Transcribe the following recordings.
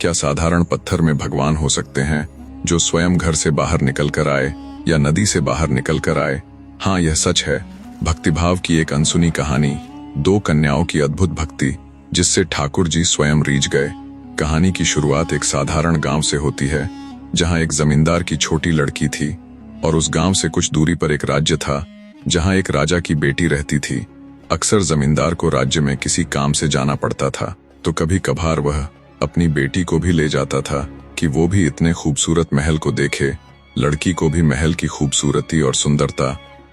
क्या साधारण पत्थर में भगवान हो सकते हैं जो स्वयं घर से बाहर निकल कर आए या नदी से बाहर निकल कर आए? हाँ, यह सच है। भक्तिभाव की एक अनसुनी कहानी, दो कन्याओं की अद्भुत भक्ति जिससे ठाकुर जी स्वयं रीझ गए। कहानी की शुरुआत एक साधारण गांव से होती है, जहां एक जमींदार की छोटी लड़की थी और उस गांव से कुछ दूरी पर एक राज्य था जहां एक राजा की बेटी रहती थी। अक्सर जमींदार को राज्य में किसी काम से जाना पड़ता था, तो कभी कभार वह अपनी बेटी को भी ले जाता था कि वो भी इतने खूबसूरत महल को देखे। लड़की को भी महल की खूबसूरती और सुंदरता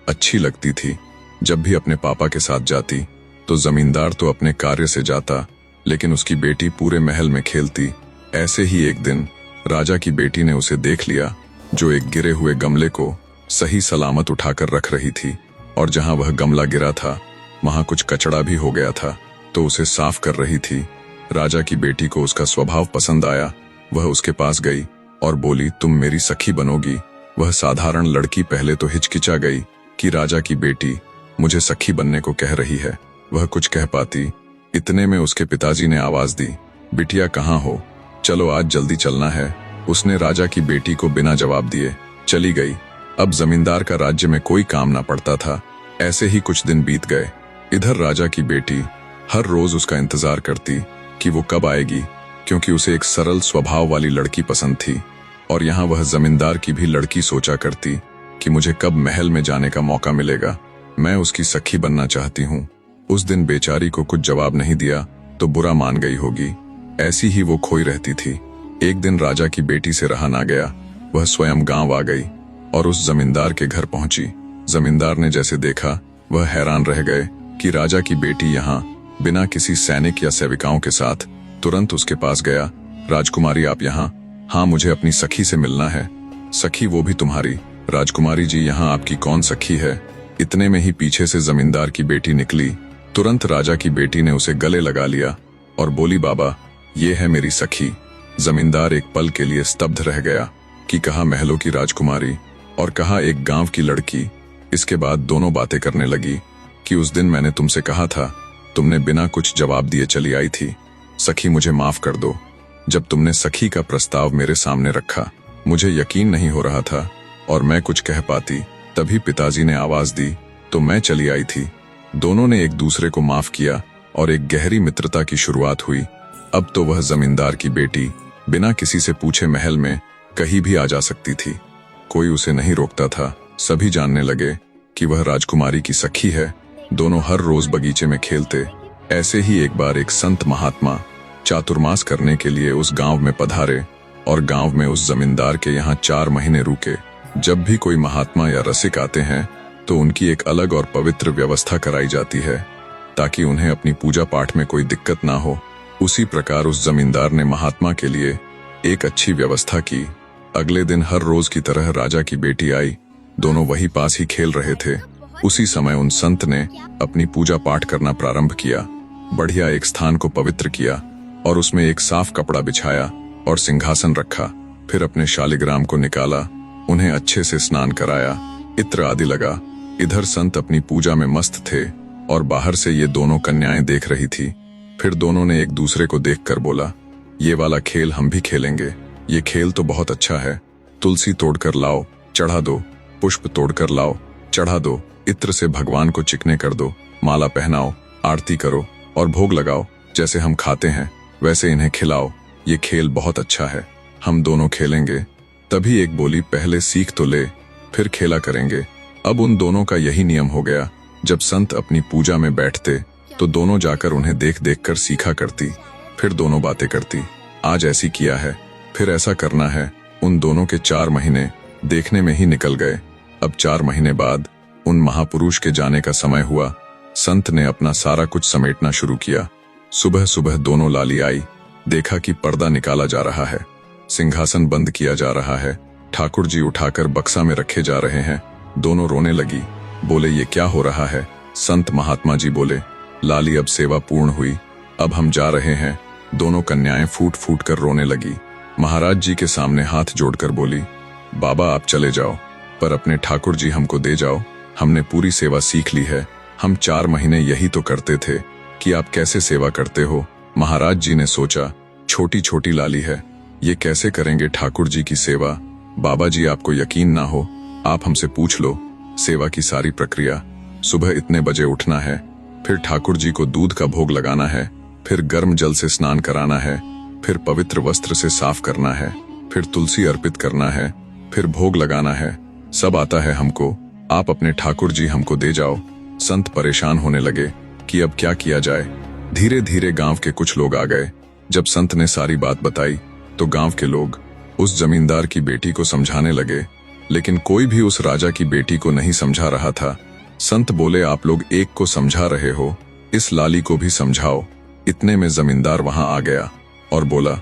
अच्छी लगती थी। जब भी अपने पापा के साथ जाती तो जमींदार तो अपने कार्य से जाता, लेकिन उसकी बेटी पूरे महल में खेलती। ऐसे ही एक दिन राजा की बेटी ने उसे देख लिया, जो एक गिरे हुए गमले को सही सलामत उठाकर रख रही थी, और जहां वह गमला गिरा था वहां कुछ कचड़ा भी हो गया था, तो उसे साफ कर रही थी। राजा की बेटी को उसका स्वभाव पसंद आया। वह उसके पास गई और बोली, तुम मेरी सखी बनोगी? वह साधारण लड़की पहले तो हिचकिचा गई कि राजा की बेटी मुझे सखी बनने को कह रही है। वह कुछ कह पाती, इतने में उसके पिताजी ने आवाज दी, बिटिया कहाँ हो? चलो आज जल्दी चलना है। उसने राजा की बेटी को बिना जवाब दिए चली गई। अब जमींदार का राज्य में कोई काम ना पड़ता था। ऐसे ही कुछ दिन बीत गए। इधर राजा की बेटी हर रोज उसका इंतजार करती कि वो कब आएगी, क्योंकि उसे एक सरल स्वभाव वाली लड़की पसंद थी। और यहाँ वह जमींदार की भी लड़की सोचा करती कि मुझे कब महल में जाने का मौका मिलेगा, मैं उसकी सखी बनना चाहती हूँ। उस दिन बेचारी को कुछ जवाब नहीं दिया तो बुरा मान गई होगी। ऐसी ही वो खोई रहती थी। एक दिन राजा की बेटी से रहा ना गया। वह स्वयं गांव आ गई और उस जमींदार के घर पहुंची। जमींदार ने जैसे देखा, वह हैरान रह गए कि राजा की बेटी यहाँ बिना किसी सैनिक या सेविकाओं के साथ। तुरंत उसके पास गया, राजकुमारी आप यहाँ? हाँ, मुझे अपनी सखी से मिलना है। सखी, वो भी तुम्हारी? राजकुमारी जी, यहाँ आपकी कौन सखी है? इतने में ही पीछे से जमींदार की बेटी निकली। तुरंत राजा की बेटी ने उसे गले लगा लिया और बोली, बाबा ये है मेरी सखी। जमींदार एक पल के लिए स्तब्ध रह गया कि कहा महलों की राजकुमारी और कहा एक गांव की लड़की। इसके बाद दोनों बातें करने लगी कि उस दिन मैंने तुमसे कहा था, तुमने बिना कुछ जवाब दिए चली आई थी। सखी, मुझे माफ कर दो। जब तुमने सखी का प्रस्ताव मेरे सामने रखा, मुझे यकीन नहीं हो रहा था और मैं कुछ कह पाती। तभी पिताजी ने आवाज दी तो मैं चली आई थी। दोनों ने एक दूसरे को माफ किया और एक गहरी मित्रता की शुरुआत हुई। अब तो वह जमींदार की बेटी बिना किसी से पूछे महल में कहीं भी आ जा सकती थी। कोई उसे नहीं रोकता था। सभी जानने लगे कि वह राजकुमारी की सखी है। दोनों हर रोज बगीचे में खेलते। ऐसे ही एक बार एक संत महात्मा चातुर्मास करने के लिए उस गांव में पधारे और गांव में उस जमींदार के यहाँ 4 महीने रुके। जब भी कोई महात्मा या रसिक आते हैं तो उनकी एक अलग और पवित्र व्यवस्था कराई जाती है, ताकि उन्हें अपनी पूजा पाठ में कोई दिक्कत ना हो। उसी प्रकार उस जमींदार ने महात्मा के लिए एक अच्छी व्यवस्था की। अगले दिन हर रोज की तरह राजा की बेटी आई। दोनों वही पास ही खेल रहे थे। उसी समय उन संत ने अपनी पूजा पाठ करना प्रारंभ किया। बढ़िया एक स्थान को पवित्र किया और उसमें एक साफ कपड़ा बिछाया और सिंहासन रखा। फिर अपने शालिग्राम को निकाला, उन्हें अच्छे से स्नान कराया, इत्र आदि लगा। इधर संत अपनी पूजा में मस्त थे और बाहर से ये दोनों कन्याएं देख रही थी। फिर दोनों ने एक दूसरे को देखकर बोला, ये वाला खेल हम भी खेलेंगे। ये खेल तो बहुत अच्छा है। तुलसी तोड़कर लाओ, चढ़ा दो। पुष्प तोड़कर लाओ, चढ़ा दो। इत्र से भगवान को चिकने कर दो। माला पहनाओ, आरती करो और भोग लगाओ। जैसे हम खाते हैं वैसे इन्हें खिलाओ। ये खेल बहुत अच्छा है, हम दोनों खेलेंगे। तभी एक बोली, पहले सीख तो ले, फिर खेला करेंगे। अब उन दोनों का यही नियम हो गया। जब संत अपनी पूजा में बैठते तो दोनों जाकर उन्हें देख देख कर सीखा करती। फिर दोनों बातें करती, आज ऐसी किया है, फिर ऐसा करना है। उन दोनों के 4 महीने देखने में ही निकल गए। अब 4 महीने बाद उन महापुरुष के जाने का समय हुआ। संत ने अपना सारा कुछ समेटना शुरू किया। सुबह सुबह दोनों लाली आई। देखा कि पर्दा निकाला जा रहा है, सिंहासन बंद किया जा रहा है, ठाकुर जी उठाकर बक्सा में रखे जा रहे हैं। दोनों रोने लगी। बोले, ये क्या हो रहा है? संत महात्मा जी बोले, लाली अब सेवा पूर्ण हुई, अब हम जा रहे हैं। दोनों कन्याएं फूट फूट कर रोने लगी। महाराज जी के सामने हाथ जोड़कर बोली, बाबा आप चले जाओ, पर अपने ठाकुर जी हमको दे जाओ। हमने पूरी सेवा सीख ली है। हम 4 महीने यही तो करते थे कि आप कैसे सेवा करते हो। महाराज जी ने सोचा, छोटी छोटी लाली है, ये कैसे करेंगे ठाकुर जी की सेवा। बाबा जी आपको यकीन ना हो, आप हमसे पूछ लो। सेवा की सारी प्रक्रिया, सुबह इतने बजे उठना है, फिर ठाकुर जी को दूध का भोग लगाना है, फिर गर्म जल से स्नान कराना है, फिर पवित्र वस्त्र से साफ करना है, फिर तुलसी अर्पित करना है, फिर भोग लगाना है। सब आता है हमको, आप अपने ठाकुर जी हमको दे जाओ। संत परेशान होने लगे कि अब क्या किया जाए। धीरे धीरे गांव के कुछ लोग आ गए। जब संत ने सारी बात बताई तो गांव के लोग उस जमींदार की बेटी को समझाने लगे, लेकिन कोई भी उस राजा की बेटी को नहीं समझा रहा था। संत बोले, आप लोग एक को समझा रहे हो, इस लाली को भी समझाओ। इतने में जमींदार वहां आ गया और बोला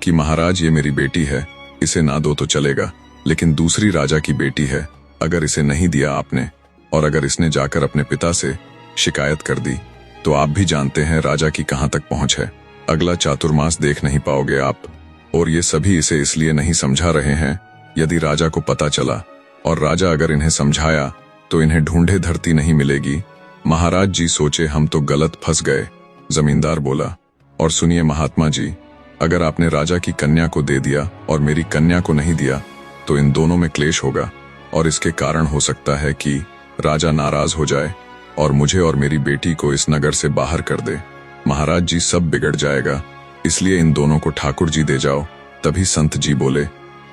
कि महाराज, ये मेरी बेटी है, इसे ना दो तो चलेगा, लेकिन दूसरी राजा की बेटी है, अगर इसे नहीं दिया आपने और अगर इसने जाकर अपने पिता से शिकायत कर दी तो आप भी जानते हैं राजा की कहां तक पहुंच है। अगला चातुर्मास देख नहीं पाओगे आप। और ये सभी इसे इसलिए नहीं समझा रहे हैं, यदि राजा को पता चला और राजा अगर इन्हें समझाया तो इन्हें ढूंढे धरती नहीं मिलेगी। महाराज जी सोचे, हम तो गलत फंस गए। जमींदार बोला, और सुनिए महात्मा जी, अगर आपने राजा की कन्या को दे दिया और मेरी कन्या को नहीं दिया तो इन दोनों में क्लेश होगा और इसके कारण हो सकता है कि राजा नाराज हो जाए और मुझे और मेरी बेटी को इस नगर से बाहर कर दे। महाराज जी, सब बिगड़ जाएगा, इसलिए इन दोनों को ठाकुर जी दे जाओ। तभी संत जी बोले,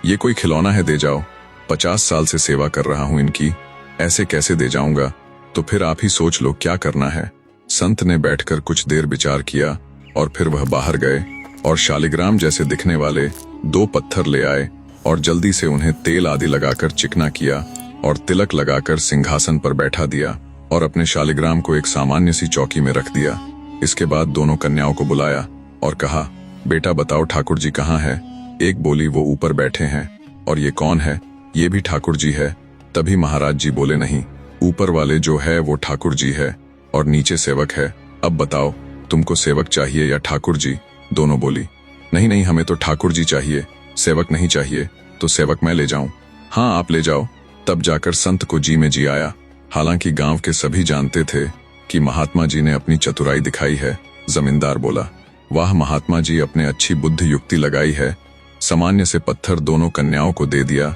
ये कोई खिलौना है, दे जाओ। 50 साल से सेवा कर रहा हूं इनकी, ऐसे कैसे दे जाऊंगा? तो फिर आप ही सोच लो क्या करना है। संत ने बैठकर कुछ देर विचार किया और फिर वह बाहर गए और शालिग्राम जैसे दिखने वाले 2 पत्थर ले आए और जल्दी से उन्हें तेल आदि लगाकर चिकना किया और तिलक लगाकर सिंहासन पर बैठा दिया और अपने शालिग्राम को एक सामान्य सी चौकी में रख दिया। इसके बाद दोनों कन्याओं को बुलाया और कहा, बेटा बताओ ठाकुर जी कहाँ है? एक बोली, वो ऊपर बैठे हैं। और ये कौन है? ये भी ठाकुर जी है। तभी महाराज जी बोले, नहीं, ऊपर वाले जो है वो ठाकुर जी है और नीचे सेवक है। अब बताओ, तुमको सेवक चाहिए या ठाकुर जी? दोनों बोली, नहीं नहीं, हमें तो ठाकुर जी चाहिए, सेवक नहीं चाहिए। तो सेवक मैं ले जाऊं? हाँ, आप ले जाओ। तब जाकर संत को जी में जी आया। हालांकि गांव के सभी जानते थे कि महात्मा जी ने अपनी चतुराई दिखाई है। जमींदार बोला, वाह महात्मा जी, अपने अच्छी बुद्धि युक्ति लगाई है। सामान्य से पत्थर दोनों कन्याओं को दे दिया।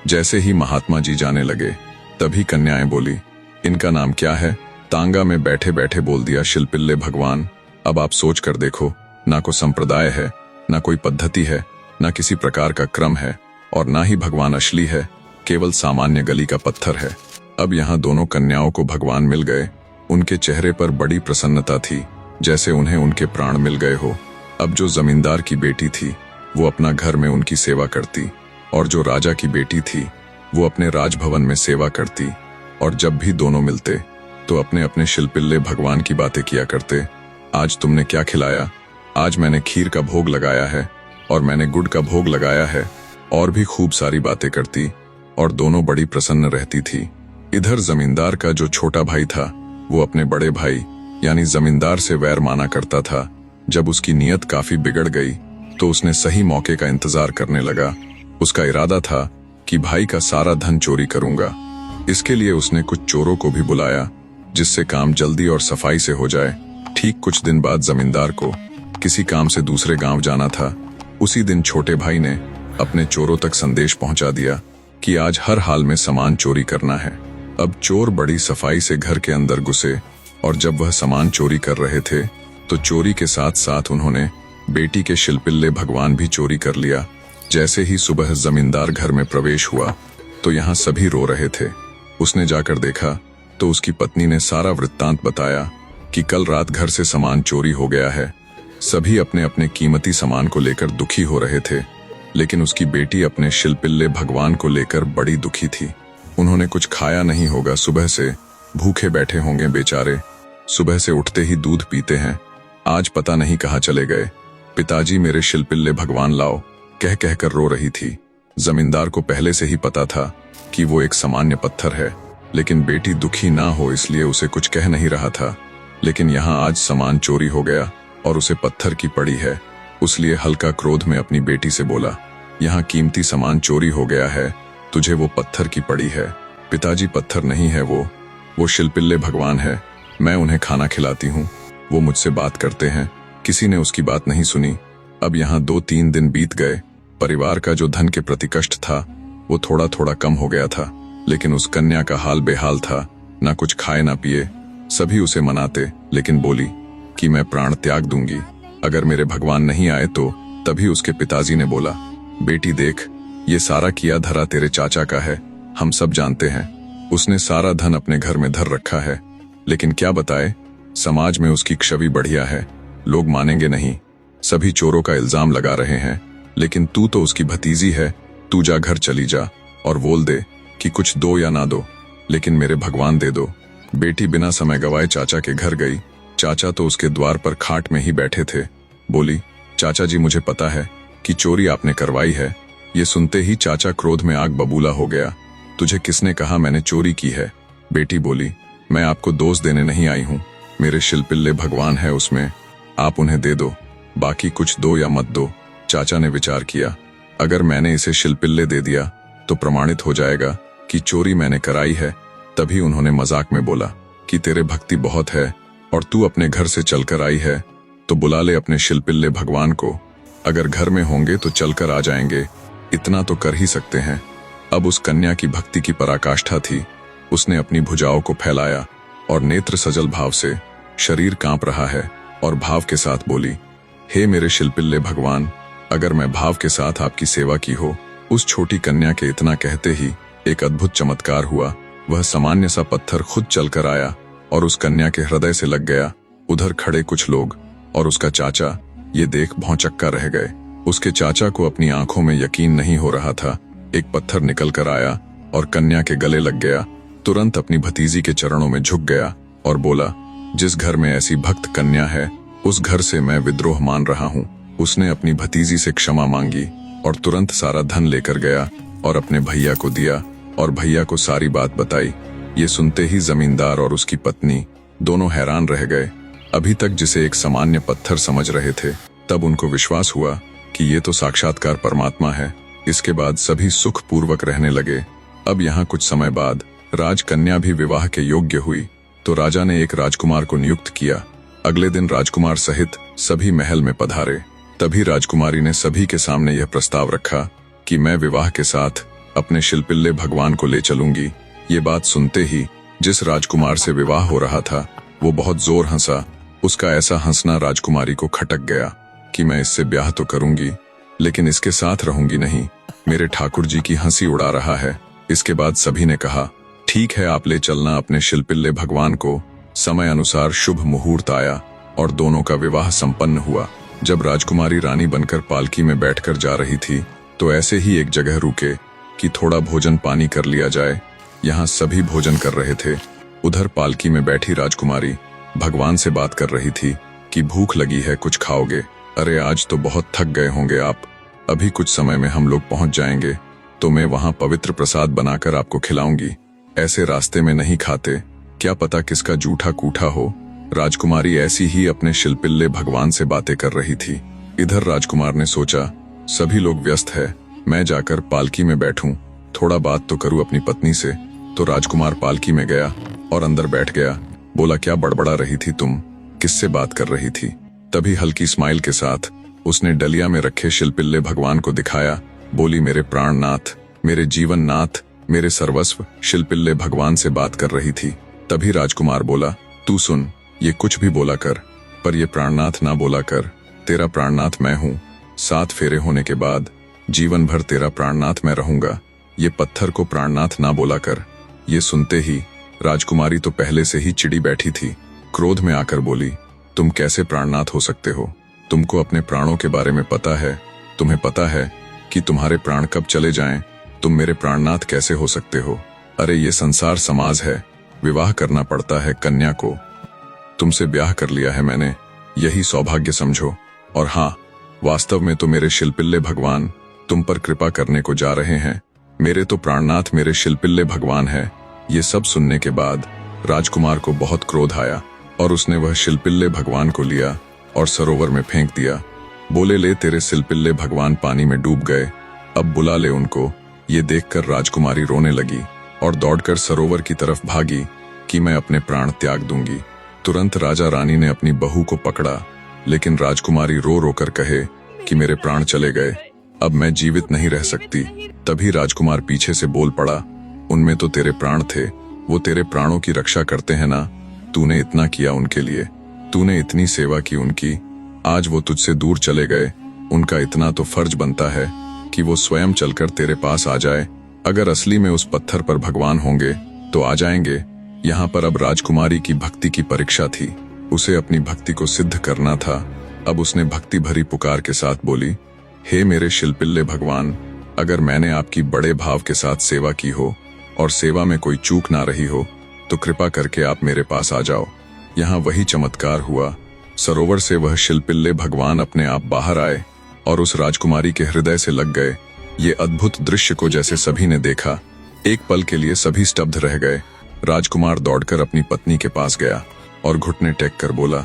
जैसे ही महात्मा जी जाने लगे तभी कन्याएं बोली, इनका नाम क्या है? तांगा में बैठे बैठे बोल दिया, शिलपिल्ले भगवान। अब आप सोच कर देखो, ना कोई संप्रदाय है, ना कोई पद्धति है, ना किसी प्रकार का क्रम है और ना ही भगवान असली है, केवल सामान्य गली का पत्थर है। अब यहाँ दोनों कन्याओं को भगवान मिल गए। उनके चेहरे पर बड़ी प्रसन्नता थी, जैसे उन्हें उनके प्राण मिल गए हो। अब जो जमींदार की बेटी थी वो अपना घर में उनकी सेवा करती और जो राजा की बेटी थी वो अपने राजभवन में सेवा करती। और जब भी दोनों मिलते तो अपने अपने शिलपिल्ले भगवान की बातें किया करते। आज तुमने क्या खिलाया? आज मैंने खीर का भोग लगाया है और मैंने गुड़ का भोग लगाया है। और भी खूब सारी बातें करती और दोनों बड़ी प्रसन्न रहती थी। इधर जमींदार का जो छोटा भाई था वो अपने बड़े भाई यानी जमींदार से वैर माना करता था। जब उसकी नीयत काफी बिगड़ गई तो उसने सही मौके का इंतजार करने लगा। उसका इरादा था कि भाई का सारा धन चोरी करूंगा। इसके लिए उसने कुछ चोरों को भी बुलाया जिससे काम जल्दी और सफाई से हो जाए। ठीक कुछ दिन बाद जमींदार को किसी काम से दूसरे गांव जाना था। उसी दिन छोटे भाई ने अपने चोरों तक संदेश पहुंचा दिया कि आज हर हाल में सामान चोरी करना है। अब चोर बड़ी सफाई से घर के अंदर घुसे और जब वह सामान चोरी कर रहे थे तो चोरी के साथ साथ उन्होंने बेटी के शिलपिल्ले भगवान भी चोरी कर लिया। जैसे ही सुबह जमींदार घर में प्रवेश हुआ तो यहाँ सभी रो रहे थे। उसने जाकर देखा तो उसकी पत्नी ने सारा वृत्तांत बताया कि कल रात घर से सामान चोरी हो गया है। सभी अपने अपने कीमती सामान को लेकर दुखी हो रहे थे, लेकिन उसकी बेटी अपने शिलपिल्ले भगवान को लेकर बड़ी दुखी थी। उन्होंने कुछ खाया नहीं होगा, सुबह से भूखे बैठे होंगे बेचारे। सुबह से उठते ही दूध पीते हैं, आज पता नहीं कहाँ चले गए। पिताजी मेरे शिलपिल्ले भगवान लाओ, कह कहकर रो रही थी। जमींदार को पहले से ही पता था कि वो एक सामान्य पत्थर है, लेकिन बेटी दुखी ना हो इसलिए उसे कुछ कह नहीं रहा था। लेकिन यहाँ आज सामान चोरी हो गया और उसे पत्थर की पड़ी है, उसलिए हल्का क्रोध में अपनी बेटी से बोला, यहाँ कीमती सामान चोरी हो गया है, तुझे वो पत्थर की पड़ी है। पिताजी पत्थर नहीं है, वो शिलपिल्ले भगवान है। मैं उन्हें खाना खिलाती हूँ, वो मुझसे बात करते हैं। किसी ने उसकी बात नहीं सुनी। अब यहाँ 2-3 दिन बीत गए। परिवार का जो धन के प्रति कष्ट था वो थोड़ा थोड़ा कम हो गया था, लेकिन उस कन्या का हाल बेहाल था। ना कुछ खाए ना पिए। सभी उसे मनाते, लेकिन बोली कि मैं प्राण त्याग दूंगी अगर मेरे भगवान नहीं आए तो। तभी उसके पिताजी ने बोला, बेटी देख, ये सारा किया धरा तेरे चाचा का है, हम सब जानते हैं। उसने सारा धन अपने घर में धर रखा है, लेकिन क्या बताए, समाज में उसकी छवि बढ़िया है। लोग मानेंगे नहीं, सभी चोरों का इल्जाम लगा रहे हैं, लेकिन तू तो उसकी भतीजी है। तू जा घर चली जा और बोल दे कि कुछ दो या ना दो, लेकिन मेरे भगवान दे दो। बेटी बिना समय गवाए चाचा के घर गई। चाचा तो उसके द्वार पर खाट में ही बैठे थे। बोली, चाचा जी मुझे पता है कि चोरी आपने करवाई है। ये सुनते ही चाचा क्रोध में आग बबूला हो गया। तुझे किसने कहा मैंने चोरी की है? बेटी बोली, मैं आपको दोष देने नहीं आई हूँ, मेरे शिलपिल्ले भगवान है उसमें, आप उन्हें दे दो, बाकी कुछ दो या मत दो। चाचा ने विचार किया, अगर मैंने इसे शिलपिल्ले दे दिया तो प्रमाणित हो जाएगा कि चोरी मैंने कराई है। तभी उन्होंने मजाक में बोला कि तेरे भक्ति बहुत है और तू अपने घर से चलकर आई है, तो बुला ले अपने शिलपिल्ले भगवान को। अगर घर में होंगे तो चलकर आ जाएंगे, इतना तो कर ही सकते हैं। अब उस कन्या की भक्ति की पराकाष्ठा थी। उसने अपनी भुजाओं को फैलाया और नेत्र सजल भाव से, शरीर कांप रहा है, और भाव के साथ बोली, हे मेरे शिलपिल्ले भगवान, अगर मैं भाव के साथ आपकी सेवा की हो। उस छोटी कन्या के इतना कहते ही एक अद्भुत चमत्कार हुआ। वह सामान्य सा पत्थर खुद चलकर आया और उस कन्या के हृदय से लग गया। उधर खड़े कुछ लोग और उसका चाचा ये देख भौंचक्का रह गए। उसके चाचा को अपनी आंखों में यकीन नहीं हो रहा था। एक पत्थर निकल कर आया और कन्या के गले लग गया। तुरंत अपनी भतीजी के चरणों में झुक गया और बोला, जिस घर में ऐसी भक्त कन्या है उस घर से मैं विद्रोह मान रहा हूँ। उसने अपनी भतीजी से क्षमा मांगी और तुरंत सारा धन लेकर गया और अपने भैया को दिया और भैया को सारी बात बताई। ये सुनते ही जमींदार और उसकी पत्नी दोनों हैरान रह गए। अभी तक जिसे एक सामान्य पत्थर समझ रहे थे, तब उनको विश्वास हुआ कि ये तो साक्षात्कार परमात्मा है। इसके बाद सभी सुख पूर्वक रहने लगे। अब यहाँ कुछ समय बाद राजकन्या भी विवाह के योग्य हुई, तो राजा ने एक राजकुमार को नियुक्त किया। अगले दिन राजकुमार सहित सभी महल में पधारे। तभी राजकुमारी ने सभी के सामने यह प्रस्ताव रखा कि मैं विवाह के साथ अपने शिलपिल्ले भगवान को ले चलूंगी। ये बात सुनते ही जिस राजकुमार से विवाह हो रहा था वो बहुत जोर हंसा। उसका ऐसा हंसना राजकुमारी को खटक गया कि मैं इससे ब्याह तो करूंगी, लेकिन इसके साथ रहूंगी नहीं। मेरे ठाकुर जी की हंसी उड़ा रहा है। इसके बाद सभी ने कहा, ठीक है, आप ले चलना अपने शिलपिल्ले भगवान को। समय अनुसार शुभ मुहूर्त आया और दोनों का विवाह संपन्न हुआ। जब राजकुमारी रानी बनकर पालकी में बैठकर जा रही थी, तो ऐसे ही एक जगह रुके कि थोड़ा भोजन पानी कर लिया जाए। यहाँ सभी भोजन कर रहे थे। उधर पालकी में बैठी राजकुमारी भगवान से बात कर रही थी कि भूख लगी है, कुछ खाओगे? अरे आज तो बहुत थक गए होंगे आप, अभी कुछ समय में हम लोग पहुंच जाएंगे, तो मैं वहां पवित्र प्रसाद बनाकर आपको खिलाऊंगी। ऐसे रास्ते में नहीं खाते, क्या पता किसका जूठा कूठा हो। राजकुमारी ऐसी ही अपने शिलपिल्ले भगवान से बातें कर रही थी। इधर राजकुमार ने सोचा, सभी लोग व्यस्त है, मैं जाकर पालकी में बैठूं, थोड़ा बात तो करूं अपनी पत्नी से। तो राजकुमार पालकी में गया और अंदर बैठ गया। बोला, क्या बड़बड़ा रही थी तुम, किससे बात कर रही थी? तभी हल्की स्माइल के साथ उसने डलिया में रखे शिलपिल्ले भगवान को दिखाया। बोली, मेरे प्राणनाथ, मेरे जीवन नाथ, मेरे सर्वस्व शिलपिल्ले भगवान से बात कर रही थी। तभी राजकुमार बोला, तू सुन, ये कुछ भी बोला कर, पर ये प्राणनाथ ना बोला कर। तेरा प्राणनाथ मैं हूँ। 7 फेरे होने के बाद जीवन भर तेरा प्राणनाथ मैं रहूंगा। ये पत्थर को प्राणनाथ ना बोला कर। ये सुनते ही राजकुमारी तो पहले से ही चिड़ी बैठी थी। क्रोध में आकर बोली, तुम कैसे प्राणनाथ हो सकते हो? तुमको अपने प्राणों के बारे में पता है? तुम्हें पता है कि तुम्हारे प्राण कब चले जाएं? तुम मेरे प्राणनाथ कैसे हो सकते हो? अरे ये संसार समाज है, विवाह करना पड़ता है कन्या को। तुमसे ब्याह कर लिया है मैंने, यही सौभाग्य समझो। और हाँ, वास्तव में तो मेरे शिलपिल्ले भगवान तुम पर कृपा करने को जा रहे हैं। मेरे तो प्राणनाथ मेरे शिलपिल्ले भगवान है। ये सब सुनने के बाद राजकुमार को बहुत क्रोध आया और उसने वह शिलपिल्ले भगवान को लिया और सरोवर में फेंक दिया। बोले, ले तेरे शिलपिल्ले भगवान पानी में डूब गए, अब बुला ले उनको। ये देखकर राजकुमारी रोने लगी और दौड़कर सरोवर की तरफ भागी कि मैं अपने प्राण त्याग दूंगी। तुरंत राजा रानी ने अपनी बहू को पकड़ा, लेकिन राजकुमारी रो रो कर कहे कि मेरे प्राण चले गए, अब मैं जीवित नहीं रह सकती। तभी राजकुमार पीछे से बोल पड़ा, उनमें तो तेरे प्राण थे, वो तेरे प्राणों की रक्षा करते हैं ना। तूने इतना किया उनके लिए, तूने इतनी सेवा की उनकी, आज वो तुझसे दूर चले गए, उनका इतना तो फर्ज बनता है कि वो स्वयं चलकर तेरे पास आ जाए। अगर असली में उस पत्थर पर भगवान होंगे तो आ जाएंगे। यहाँ पर अब राजकुमारी की भक्ति की परीक्षा थी, उसे अपनी भक्ति को सिद्ध करना था। अब उसने भक्ति भरी पुकार के साथ बोली, हे मेरे शिल्पिल्ले भगवान, अगर मैंने आपकी बड़े भाव के साथ सेवा की हो और सेवा में कोई चूक ना रही हो तो कृपा करके आप मेरे पास आ जाओ। यहाँ वही चमत्कार हुआ, सरोवर से वह शिल्पिल्ले भगवान अपने आप बाहर आए और उस राजकुमारी के हृदय से लग गए। ये अद्भुत दृश्य को जैसे सभी ने देखा, एक पल के लिए सभी स्तब्ध रह गए। राजकुमार दौड़कर अपनी पत्नी के पास गया और घुटने टेक कर बोला,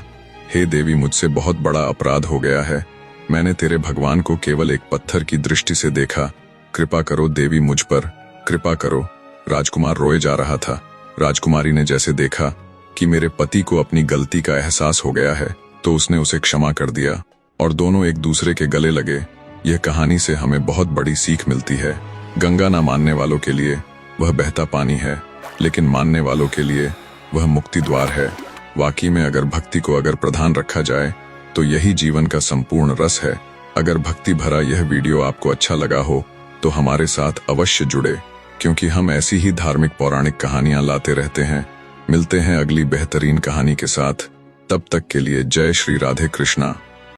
हे देवी, मुझसे बहुत बड़ा अपराध हो गया है। मैंने तेरे भगवान को केवल एक पत्थर की दृष्टि से देखा, कृपा करो देवी, मुझ पर कृपा करो। राजकुमार रोए जा रहा था। राजकुमारी ने जैसे देखा कि मेरे पति को अपनी गलती का एहसास हो गया है तो उसने उसे क्षमा कर दिया और दोनों एक दूसरे के गले लगे। यह कहानी से हमें बहुत बड़ी सीख मिलती है। गंगा ना मानने वालों के लिए वह बहता पानी है, लेकिन मानने वालों के लिए वह मुक्ति द्वार है। वाकई में अगर भक्ति को अगर प्रधान रखा जाए तो यही जीवन का संपूर्ण रस है। अगर भक्ति भरा यह वीडियो आपको अच्छा लगा हो तो हमारे साथ अवश्य जुड़े, क्योंकि हम ऐसी ही धार्मिक पौराणिक कहानियां लाते रहते हैं। मिलते हैं अगली बेहतरीन कहानी के साथ, तब तक के लिए जय श्री राधे कृष्णा।